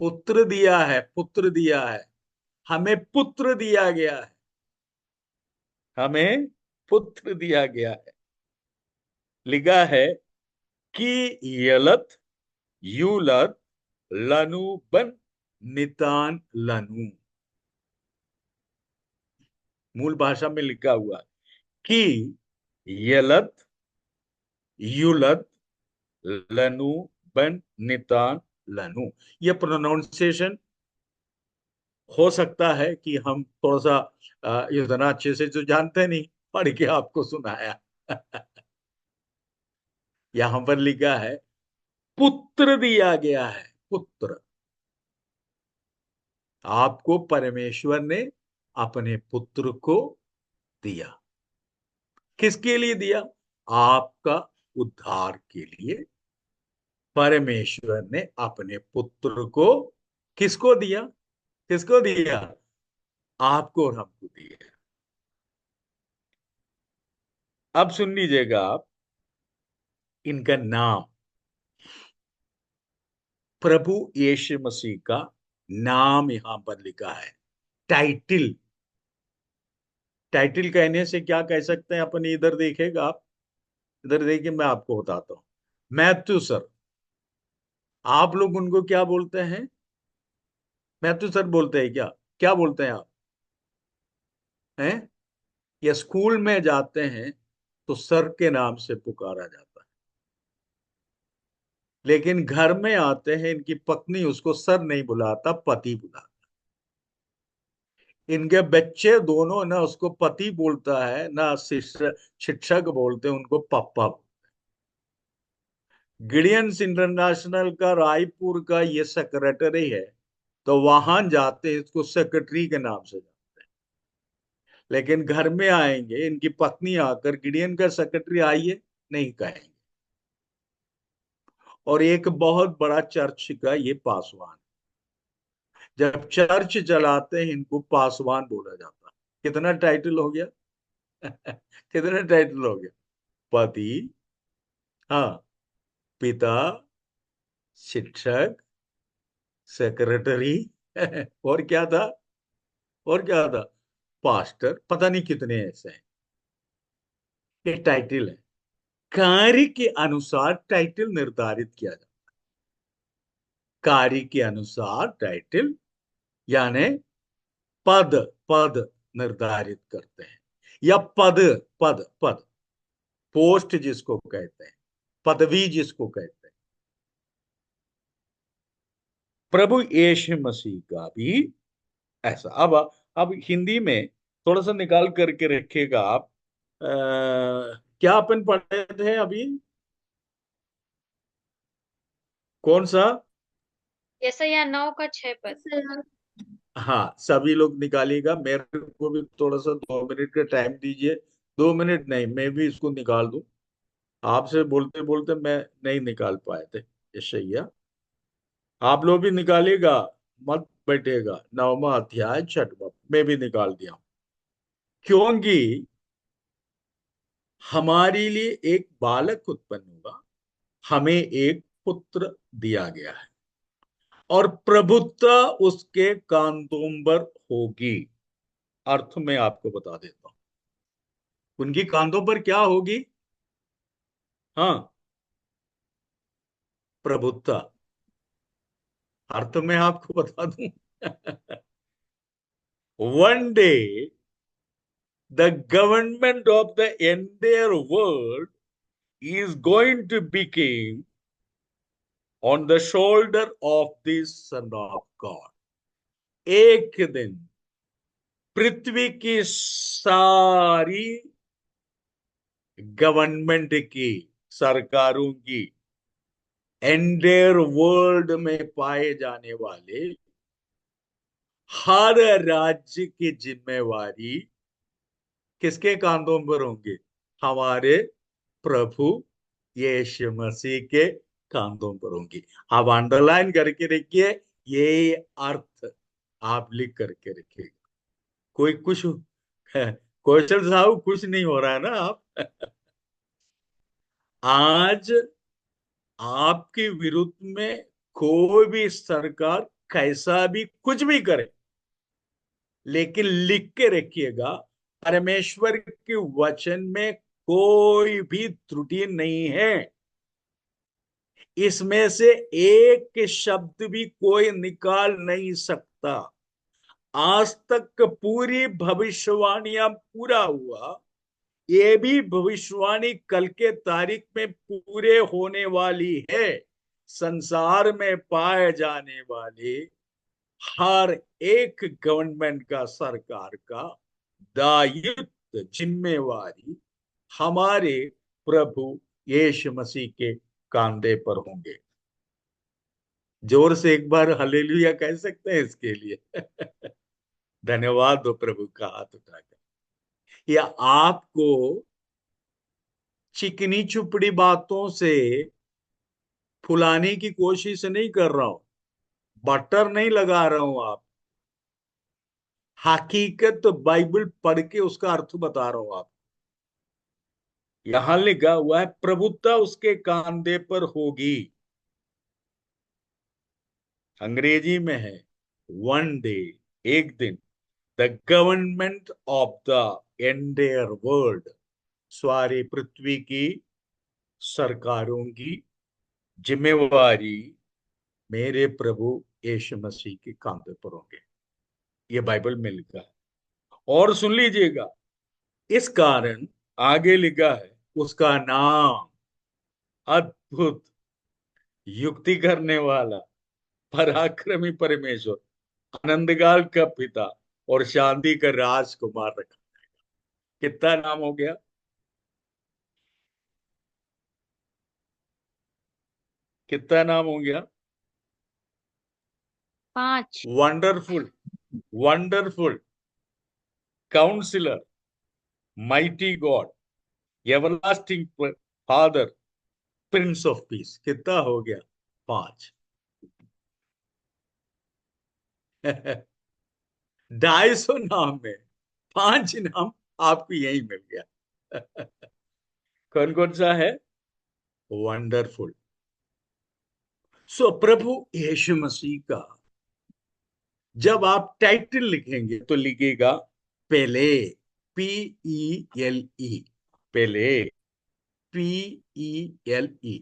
पुत्र दिया है, पुत्र दिया है। हमें पुत्र दिया गया है, हमें पुत्र दिया गया है। लिखा है कि यलत यूलत लनु बन नितान लनु। मूल भाषा में लिखा हुआ है कि यलत यूलत लनु बन नितान लनु। ये प्रोनाउंसिएशन हो सकता है कि हम थोड़ा सा इतना अच्छे से जो जानते नहीं, पढ़ के आपको सुनाया। यहां पर लिखा है पुत्र दिया गया है, पुत्र। आपको परमेश्वर ने अपने पुत्र को दिया। किसके लिए दिया? आपका उद्धार के लिए परमेश्वर ने अपने पुत्र को किसको दिया? किसको दिया? आपको और हमको दिया। अब सुन लीजिएगा आप, इनका नाम, प्रभु यीशु मसीह का नाम यहां पर लिखा है। टाइटिल, टाइटिल कहने से क्या कह सकते हैं अपन? इधर देखेगा आप, इधर देखिए, मैं आपको बताता हूं। मैथ्यू सर, आप लोग उनको क्या बोलते हैं? मैथ्यू सर बोलते हैं क्या? क्या बोलते हैं आप? हैं? या स्कूल में जाते हैं तो सर के नाम से पुकारा जाता है, लेकिन घर में आते हैं इनकी पत्नी उसको सर नहीं बुलाता, पति बुलाता। इनके बच्चे दोनों ना उसको पति बोलता है, ना शिक्षक बोलते, उनको पापा। गिडियंस इंटरनेशनल का रायपुर का ये सेक्रेटरी है, तो वहां जाते हैं इसको सेक्रेटरी के नाम से जाते हैं। लेकिन घर में आएंगे, इनकी पत्नी आकर गिडियन का सेक्रेटरी आइए नहीं कहेंगे। और एक बहुत बड़ा चर्च का ये पासवान, जब चर्च चलाते हैं इनको पासवान बोला जाता है। कितना टाइटल हो गया? कितना टाइटल हो गया? पति, हाँ, पिता, शिक्षक, सेक्रेटरी, और क्या था? और क्या था? पास्टर, पता नहीं कितने ऐसे हैं। ये टाइटल है। कार्य के अनुसार टाइटल निर्धारित किया जाता है। कार्य के अनुसार टाइटल यानी पद, पद निर्धारित करते हैं। या पद, पद, पद, पोस्ट जिसको कहते हैं, पदवी जिसको कहते हैं। प्रभु यीशु मसीह का भी ऐसा। अब हिंदी में थोड़ा सा निकाल करके रखिएगा आप। क्या अपन पढ़े थे अभी? कौन सा? यशायाह 9 का 6 पद। हाँ, सभी लोग निकालिएगा। मेरे को भी थोड़ा सा 2 मिनट का टाइम दीजिए। 2 मिनट नहीं, मैं भी इसको निकाल दूं। आपसे बोलते बोलते मैं नहीं निकाल पाए थे। यशायाह, आप लोग भी निकालिएगा, मत बैठेगा। 9वां अध्याय 6वां, मैं भी निकाल दिया हूं। क्योंकि हमारे लिए एक बालक उत्पन्न हुआ, हमें एक पुत्र दिया गया है, और प्रभुत्व उसके कांधों पर होगी। अर्थ में आपको बता देता हूं, उनकी कांधों पर क्या होगी? हाँ, प्रभुत्व। अर्थ में आपको बता दूं। One day the government of the entire world is going to begin on the shoulder of this Son of God. एक दिन पृथ्वी की सारी गवर्नमेंट की, सरकारों की, एंटायर वर्ल्ड में पाए जाने वाले हर राज्य की जिम्मेवारी किसके कांधों पर होंगे? हमारे प्रभु यीशु मसीह के कांधों पर होंगी। आप अंडरलाइन करके रखिए, ये अर्थ आप लिख करके रखिएगा। कोई कुछ क्वेश्चन साहब कुछ नहीं हो रहा है ना आप? आज आपके विरुद्ध में कोई भी सरकार कैसा भी कुछ भी करे, लेकिन लिख के रखिएगा, परमेश्वर के वचन में कोई भी त्रुटि नहीं है। इसमें से एक शब्द भी कोई निकाल नहीं सकता। आज तक पूरी भविष्यवाणियां पूरा हुआ, ये भी भविष्यवाणी कल के तारीख में पूरे होने वाली है। संसार में पाए जाने वाले हर एक गवर्नमेंट का, सरकार का दायित्व, जिम्मेवारी हमारे प्रभु यीशु मसीह के कांधे पर होंगे। जोर से एक बार हालेलुया कह सकते हैं इसके लिए? धन्यवाद दो प्रभु का हाथ उठाकर। या आपको चिकनी चुपड़ी बातों से फुलाने की कोशिश नहीं कर रहा हूं, बटर नहीं लगा रहा हूं। आप हकीकत तो बाइबल पढ़ के उसका अर्थ बता रहा हूं। आप यहां लिखा हुआ है प्रभुता उसके कांधे पर होगी। अंग्रेजी में है वन डे, एक दिन, the government of the entire world, सारी पृथ्वी की सरकारों की जिम्मेवारी मेरे प्रभु यीशु मसीह के कांधे पर होंगे। ये बाइबल में लिखा है। और सुन लीजिएगा, इस कारण आगे लिखा है उसका नाम अद्भुत, युक्ति करने वाला, पराक्रमी परमेश्वर, आनंदकाल का पिता और शांति का राजकुमार रखा। कितना नाम हो गया? कितना नाम हो गया? 5। Wonderful, wonderful counsellor, mighty God, everlasting father, prince of peace. कितना हो गया? 5। 250 नाम में 5 नाम आपको यही मिल गया। कौन कौन सा है? वंडरफुल। सो प्रभु यीशु मसीह का जब आप टाइटल लिखेंगे तो लिखेगा पेले, PELE, पेले, PELE।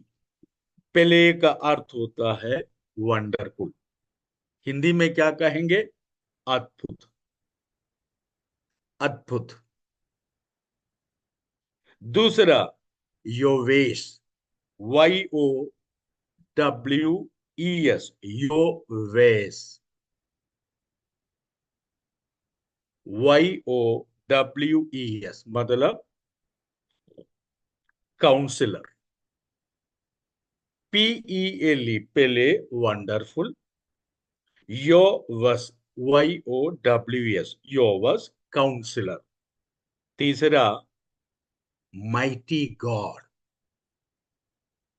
पेले का अर्थ होता है वंडरफुल। हिंदी में क्या कहेंगे? अद्भुत, अद्भुत। दूसरा योवेश, YOWES, योवेश, YOWES मतलब काउंसिलर। PELE, पेले, वंडरफुल। योवस, YOWS, योवस, काउंसिलर। तीसरा माइटी गॉड,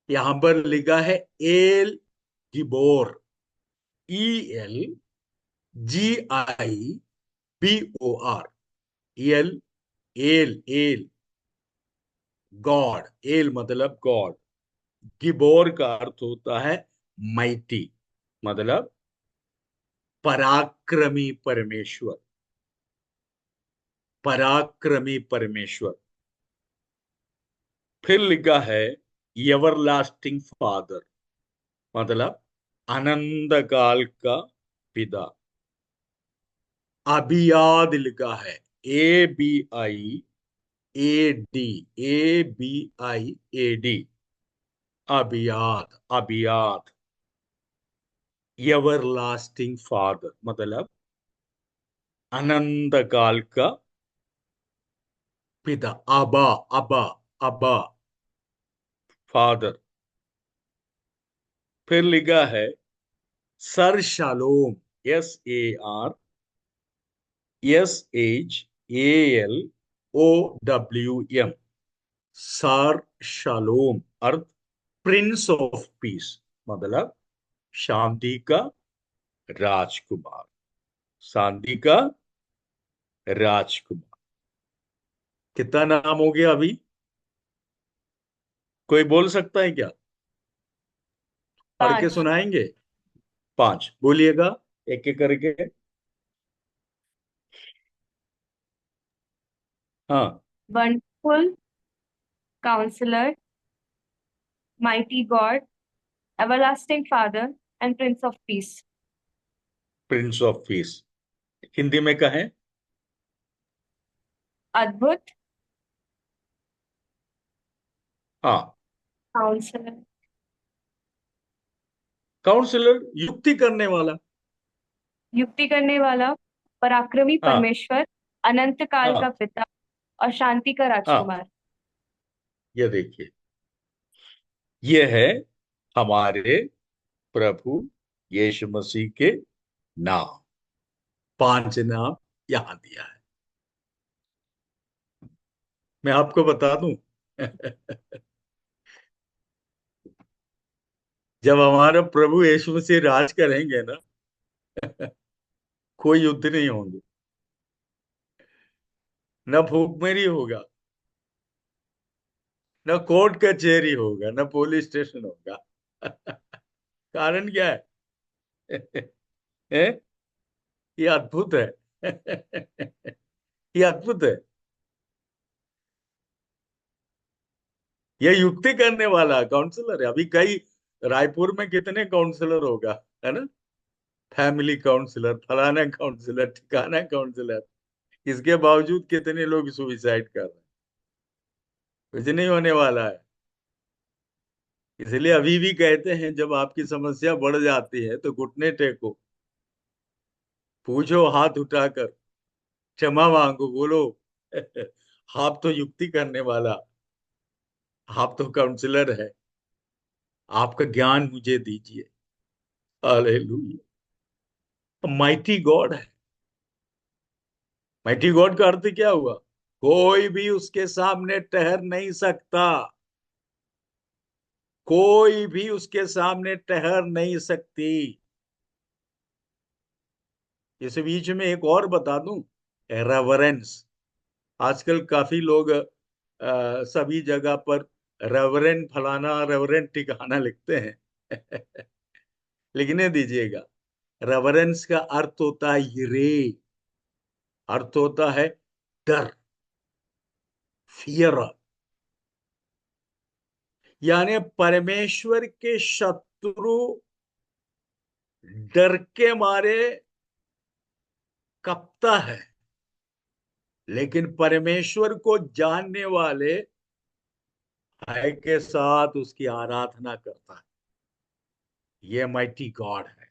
यहां पर लिखा है El Gibbor, ELGIBOR, El, El, El, God, El मतलब गॉड। गिबोर का अर्थ होता है माइटी, मतलब पराक्रमी परमेश्वर, पराक्रमी परमेश्वर। फिर लिखा है एवरलास्टिंग फादर, मतलब अनंत काल का पिता। अबियाद लिखा है ABIAD, ABIAD, अबियाद, अबियाद। एवरलास्टिंग फादर मतलब अनंत काल का पिता। अबा, अबा, अबा, फादर। फिर लिखा है sir shalom, SARSHALOWM, sir shalom earth Prince of piece, मतलब शांति का राजकुमार, शांति का राजकुमार। कितना नाम हो गया अभी? कोई बोल सकता है क्या? पढ़ के 5। सुनाएंगे? 5 बोलिएगा एक एक करके। हाँ, wonderful counsellor, mighty God, everlasting father and prince of peace. Prince of peace. Hindi में कहें? अद्भुत हाँ, काउंसलर, काउंसलर, युक्ति करने वाला। युक्ति करने वाला, पराक्रमी हाँ, परमेश्वर, अनंत काल का हाँ, पिता और शांति का हाँ। राजकुमार। ये देखिए, ये है हमारे प्रभु यीशु मसीह के नाम। 5 नाम यहां दिया है। मैं आपको बता दूं जब हमारा प्रभु यीशु मसीह राज करेंगे ना, कोई युद्ध नहीं होंगे, न भूखमरी होगा, न कोर्ट कचहरी होगा, न पुलिस स्टेशन होगा। कारण क्या है? हैं? ये अद्भुत है। ये अद्भुत है। ये युक्ति करने वाला काउंसलर है। अभी कई रायपुर में कितने काउंसलर होगा, है ना? फैमिली काउंसलर, फलाना काउंसलर, ठिकाना काउंसलर। इसके बावजूद कितने लोग सुसाइड कर रहे हैं। कुछ नहीं होने वाला है। इसलिए अभी भी कहते हैं, जब आपकी समस्या बढ़ जाती है तो घुटने टेको, पूछो हाथ उठाकर, क्षमा मांगो, बोलो आप तो युक्ति करने वाला, आप तो काउंसलर है, आपका ज्ञान मुझे दीजिए। हालेलुया। माइटी गॉड है। माइटी गॉड का अर्थ क्या हुआ? कोई भी उसके सामने ठहर नहीं सकता। कोई भी उसके सामने ठहर नहीं सकती। इस बीच में एक और बता दूं, रेवरेंस। आजकल काफी लोग सभी जगह पर रेवरेंड फलाना, रेवरेंड ठिकाना लिखते हैं। लिखने दीजिएगा। रेवरेंस का अर्थ होता है यिरे, अर्थ होता है डर, फियर। यानी परमेश्वर के शत्रु डर के मारे कपता है, लेकिन परमेश्वर को जानने वाले भय के साथ उसकी आराधना करता है। ये माइटी गॉड है,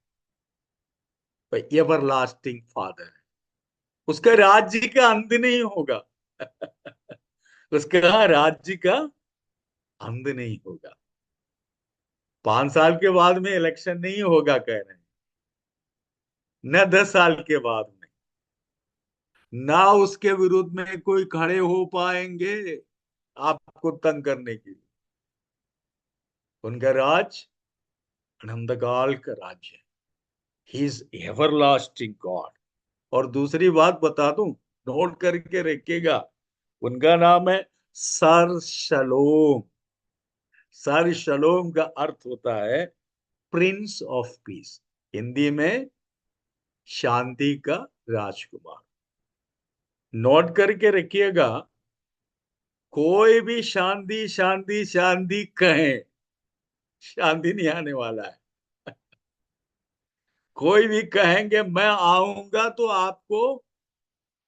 एवर लास्टिंग फादर है। उसका राज्य का अंत नहीं होगा। उसका राज्य का अंत नहीं होगा। 5 साल के बाद में इलेक्शन नहीं होगा कह रहे हैं, न 10 साल के बाद में, ना उसके विरुद्ध में कोई खड़े हो पाएंगे आपको तंग करने के लिए। उनका राज अनंतकाल का राज्य है। He is everlasting God. और दूसरी बात बता दूं, नोट करके रखिएगा, उनका नाम है सर शलोम। सर शलोम का अर्थ होता है प्रिंस ऑफ पीस। हिंदी में शांति का राजकुमार। नोट करके रखिएगा, कोई भी शांति शांति शांति कहे, शांति नहीं आने वाला है। कोई भी कहेंगे मैं आऊंगा तो आपको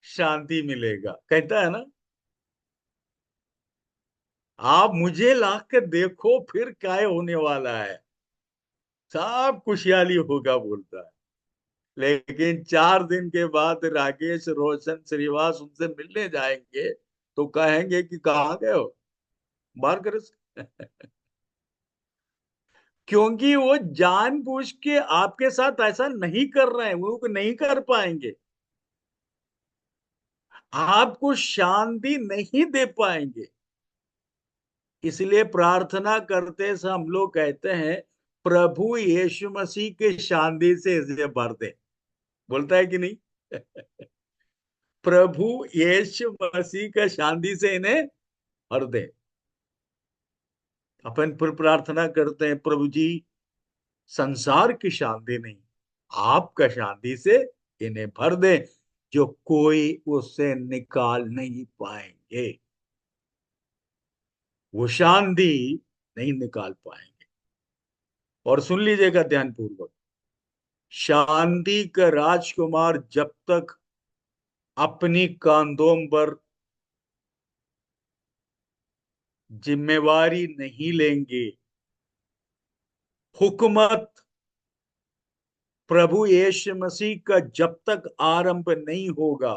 शांति मिलेगा, कहता है ना, आप मुझे ला के देखो फिर क्या होने वाला है, सब खुशहाली होगा बोलता है। लेकिन 4 दिन के बाद राकेश रोशन श्रीवास उनसे मिलने जाएंगे तो कहेंगे कि कहाँ गए हो, बाहर करो। क्योंकि वो जानबूझ के आपके साथ ऐसा नहीं कर रहे हैं, वो नहीं कर पाएंगे, आपको शांति नहीं दे पाएंगे। इसलिए प्रार्थना करते से हम लोग कहते हैं, प्रभु यीशु मसीह के शांति से इसे भर दे। बोलता है कि नहीं? प्रभु यीशु मसीह का शांति से इन्हें भर दे। अपन फिर प्रार्थना करते हैं, प्रभु जी संसार की शांति नहीं, आपका शांति से इन्हें भर दे, जो कोई उससे निकाल नहीं पाएंगे। पाएंगे, वो शांति नहीं निकाल पाएंगे। और सुन लीजिएगा ध्यानपूर्वक, शांति का राजकुमार जब तक अपनी कांधों पर जिम्मेवारी नहीं लेंगे, हुकूमत प्रभु यीशु मसीह का जब तक आरंभ नहीं होगा,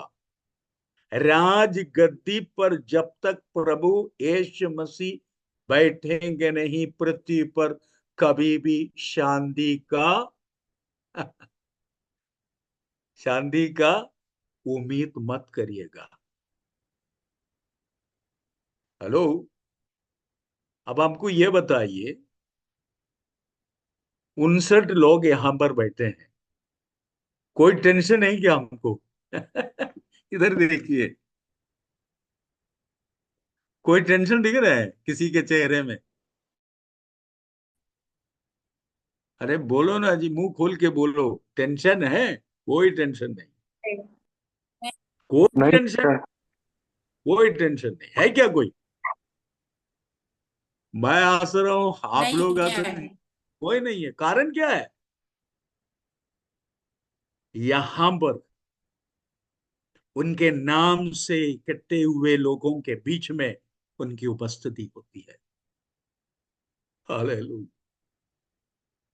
राज गद्दी पर जब तक प्रभु यीशु मसीह बैठेंगे नहीं पृथ्वी पर, कभी भी शांति का शांति का उम्मीद मत करिएगा। हेलो, अब हमको ये बताइए, 59 लोग यहां पर बैठे हैं, कोई टेंशन है क्या हमको? इधर देखिए, कोई टेंशन दिख रहा है किसी के चेहरे में? अरे बोलो ना जी, मुंह खोल के बोलो, टेंशन है? कोई टेंशन नहीं, कोई नहीं टेंशन, सर। कोई टेंशन नहीं है क्या कोई? मैं हंस रहा हूं, आप लोग हंस रहे हैं, कोई नहीं है। कारण क्या है? यहां पर उनके नाम से इकट्ठे हुए लोगों के बीच में उनकी उपस्थिति होती है। हालेलुया,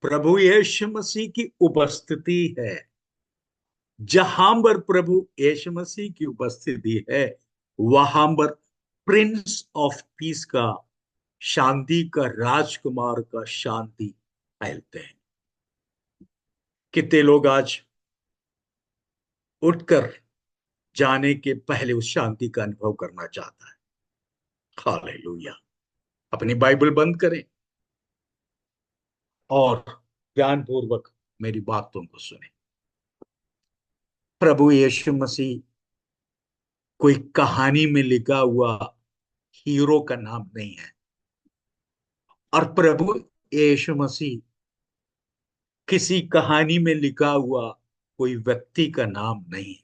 प्रभु यीशु मसीह की उपस्थिति है। जहां पर प्रभु यीशु मसीह की उपस्थिति है, वहां पर प्रिंस ऑफ पीस का, शांति का राजकुमार का शांति फैलते हैं। कितने लोग आज उठकर जाने के पहले उस शांति का अनुभव करना चाहता है? हालेलुया। अपनी बाइबल बंद करें और ध्यानपूर्वक मेरी बातों को सुने। प्रभु यीशु मसीह कोई कहानी में लिखा हुआ हीरो का नाम नहीं है, और प्रभु यीशु मसीह किसी कहानी में लिखा हुआ कोई व्यक्ति का नाम नहीं।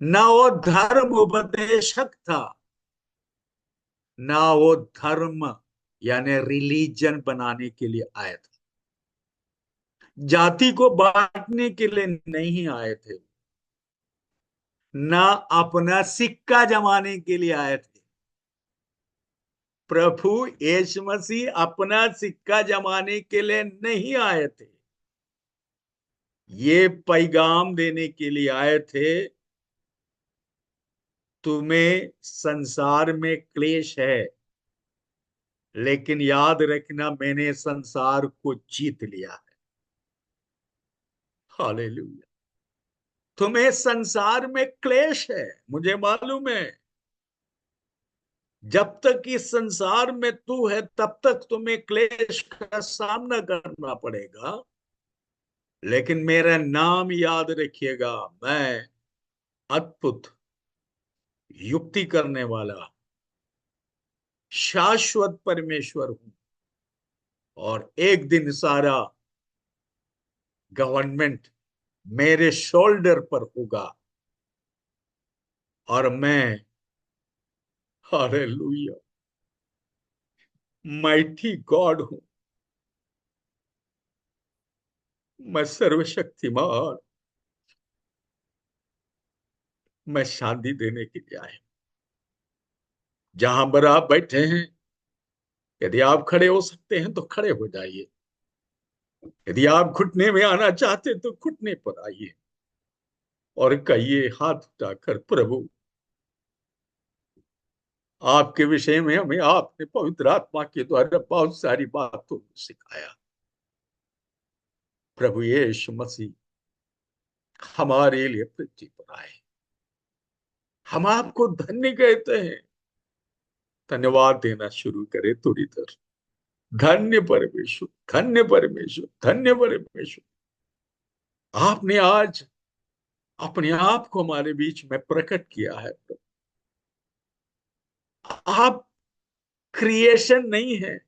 ना वो धर्म उपदेशक था, ना वो धर्म यानी रिलीजन बनाने के लिए आया था, जाति को बांटने के लिए नहीं आए थे, ना अपना सिक्का जमाने के लिए आए थे। प्रभु यीशु मसीह अपना सिक्का जमाने के लिए नहीं आए थे, ये पैगाम देने के लिए आए थे, तुम्हें संसार में क्लेश है, लेकिन याद रखना मैंने संसार को जीत लिया है। हालेलुया। तुम्हें संसार में क्लेश है, मुझे मालूम है। जब तक इस संसार में तू है तब तक तुम्हें क्लेश का सामना करना पड़ेगा, लेकिन मेरा नाम याद रखिएगा, मैं अद्भुत, युक्ति करने वाला, शाश्वत परमेश्वर हूं, और एक दिन सारा गवर्नमेंट मेरे शोल्डर पर होगा, और मैं, हालेलुया, माइटी गॉड हूं, मैं सर्वशक्तिमान, मैं शांति देने के लिए आया। जहां पर आप बैठे हैं, यदि आप खड़े हो सकते हैं तो खड़े हो जाइए, यदि आप घुटने में आना चाहते तो घुटने पर आइए, और कहिए हाथ उठाकर, प्रभु आपके विषय में हमें आपने पवित्र आत्मा के द्वारा बहुत सारी बातों को सिखाया। प्रभु यीशु मसीह हमारे लिए पृथ्वी पर आए, हम आपको धन्य कहते हैं। धन्यवाद देना शुरू करें थोड़ी देर। धन्य परमेश्वर, धन्य परमेश्वर, धन्य परमेश्वर, आपने आज अपने आप को हमारे बीच में प्रकट किया है। आप क्रिएशन नहीं है,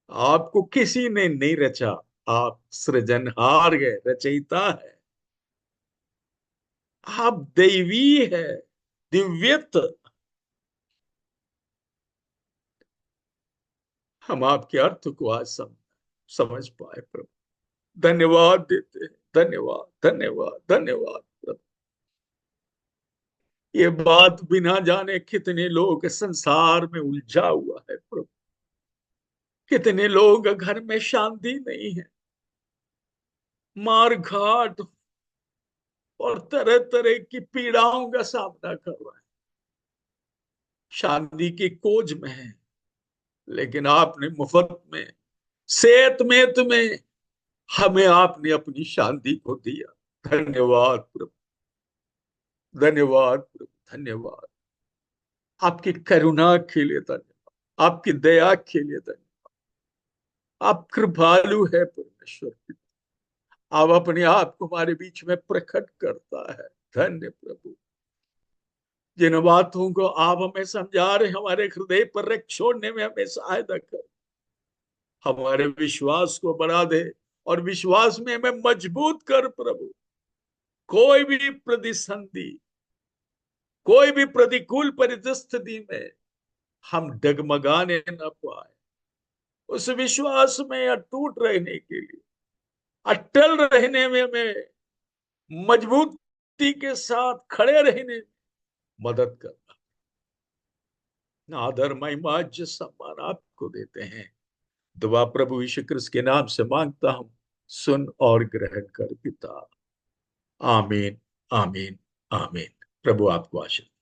आपको किसी ने नहीं रचा, आप सृजनहार है, रचयिता है, आप दैवी है, दिव्यत्व हम आपके अर्थ को आज समझ पाए प्रभु। धन्यवाद देते हैं, धन्यवाद धन्यवाद धन्यवाद प्रभु। ये बात बिना जाने कितने लोग संसार में उलझा हुआ है प्रभु। कितने लोग घर में शांति नहीं है, मार घाट और तरह तरह की पीड़ाओं का सामना कर रहा है, शांति की खोज में है। लेकिन आपने मुफ्त में, सेहतमंद में हमें आपने अपनी शांति को दिया। धन्यवाद प्रभु, धन्यवाद प्रभु, धन्यवाद। आपकी करुणा के लिए धन्यवाद, आपकी दया के लिए धन्यवाद। आप कृपालु है परमेश्वर, आप अपने आप को हमारे बीच में प्रकट करता है। धन्य प्रभु, जिन बातों को आप हमें समझा रहे, हमारे हृदय पर रख छोड़ने में हमें सहायता कर, हमारे विश्वास को बढ़ा दे और विश्वास में हमें मजबूत कर प्रभु। कोई भी प्रतिसंधि, कोई भी प्रतिकूल परिस्थिति में हम डगमगाने न पाए, उस विश्वास में अटूट रहने के लिए, अटल रहने में हमें मजबूती के साथ खड़े रहने में मदद करना। आदर महिमा इज्जत सम्मान आपको देते हैं। दुआ प्रभु यीशु क्रिस्त के नाम से मांगता हूं, सुन और ग्रहण कर पिता। आमीन आमीन आमीन। प्रभु आपको आशीर्वाद।